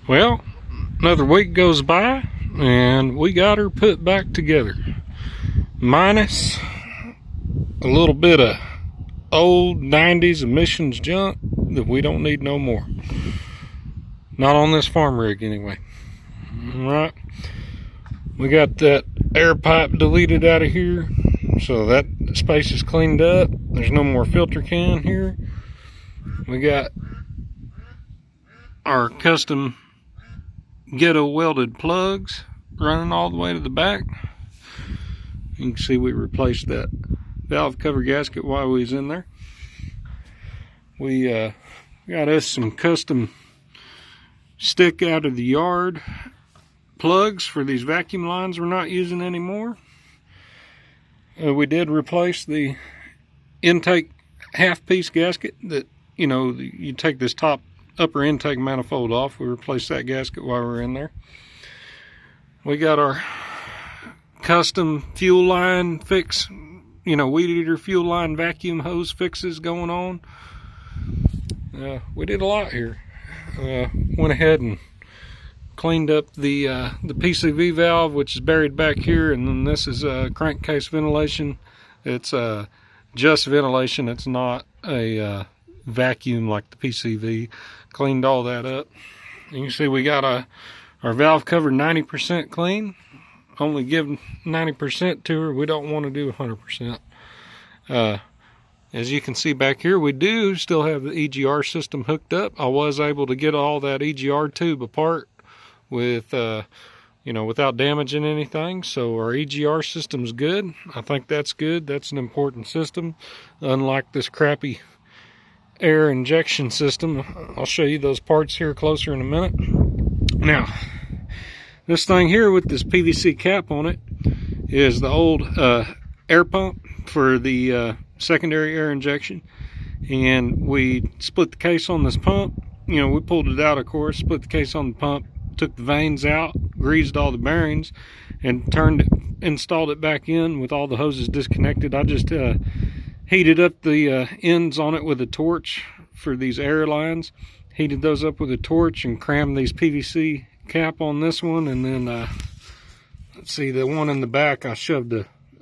Well, another week goes by and we got her put back together. Minus a little bit of old 90s emissions junk that we don't need no more. Not on this farm rig anyway. Alright. We got that air pipe deleted out of here. So that space is cleaned up. There's no more filter can here. We got our custom ghetto welded plugs running all the way to the back. You can see we replaced that valve cover gasket while we was in there. We got us some custom stick out of the yard plugs for these vacuum lines we're not using anymore. We did replace the intake half piece gasket that, you know, you take this top upper intake manifold off. We replaced that gasket while we were in there. We got our custom fuel line fix, you know, weed eater fuel line vacuum hose fixes going on. We did a lot here. Went ahead and cleaned up the PCV valve, which is buried back here, and then this is crankcase ventilation. It's just ventilation. It's not a vacuum like the PCV. Cleaned all that up. You can see we got our valve cover 90% clean. Only give 90% to her. We don't want to do 100%. As you can see back here, we do still have the EGR system hooked up. I was able to get all that EGR tube apart with you know, without damaging anything. So our EGR system's good. I think that's good. That's an important system, unlike this crappy air injection system. I'll show you those parts here closer in a minute. Now, this thing here with this PVC cap on it is the old air pump for the secondary air injection, and we split the case on this pump. You know, we pulled it out, of course, split the case on the pump, took the vanes out, greased all the bearings, and installed it back in with all the hoses disconnected. I just heated up the ends on it with a torch for these air lines. Heated those up with a torch and crammed these PVC cap on this one, and then let's see, the one in the back I shoved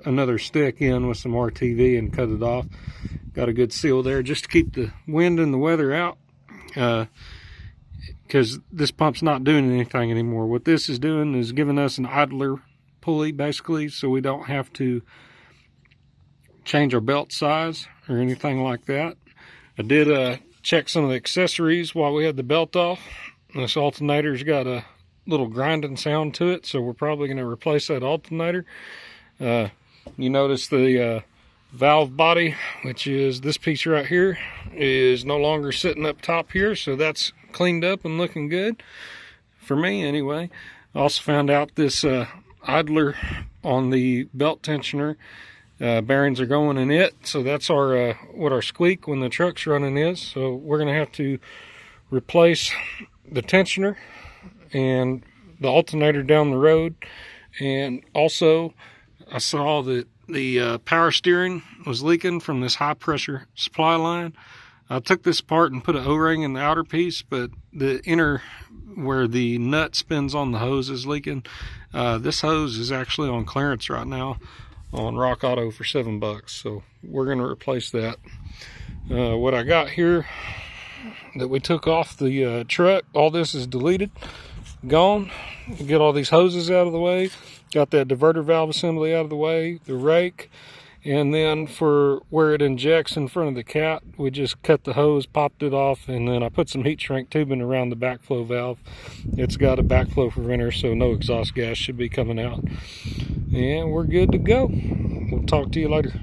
another stick in with some RTV and cut it off. Got a good seal there just to keep the wind and the weather out, because this pump's not doing anything anymore. What this is doing is giving us an idler pulley basically, so we don't have to change our belt size or anything like that. I did check some of the accessories while we had the belt off. This alternator's got a little grinding sound to it, so we're probably going to replace that alternator. You notice the valve body, which is this piece right here, is no longer sitting up top here, so that's cleaned up and looking good for me anyway. I also found out this idler on the belt tensioner bearings are going in it, so that's our what our squeak when the truck's running is. So we're going to have to replace the tensioner and the alternator down the road. And also I saw that the power steering was leaking from this high pressure supply line. I took this apart and put an O-ring in the outer piece, but the inner, where the nut spins on the hose, is leaking. This hose is actually on clearance right now on Rock Auto for $7, so we're going to replace that. What I got here that we took off the truck, all this is deleted, gone. Get all these hoses out of the way, got that diverter valve assembly out of the way, the rake, and then for where it injects in front of the cat, we just cut the hose, popped it off, and then I put some heat shrink tubing around the backflow valve. It's got a backflow preventer, so no exhaust gas should be coming out. And we're good to go. We'll talk to you later.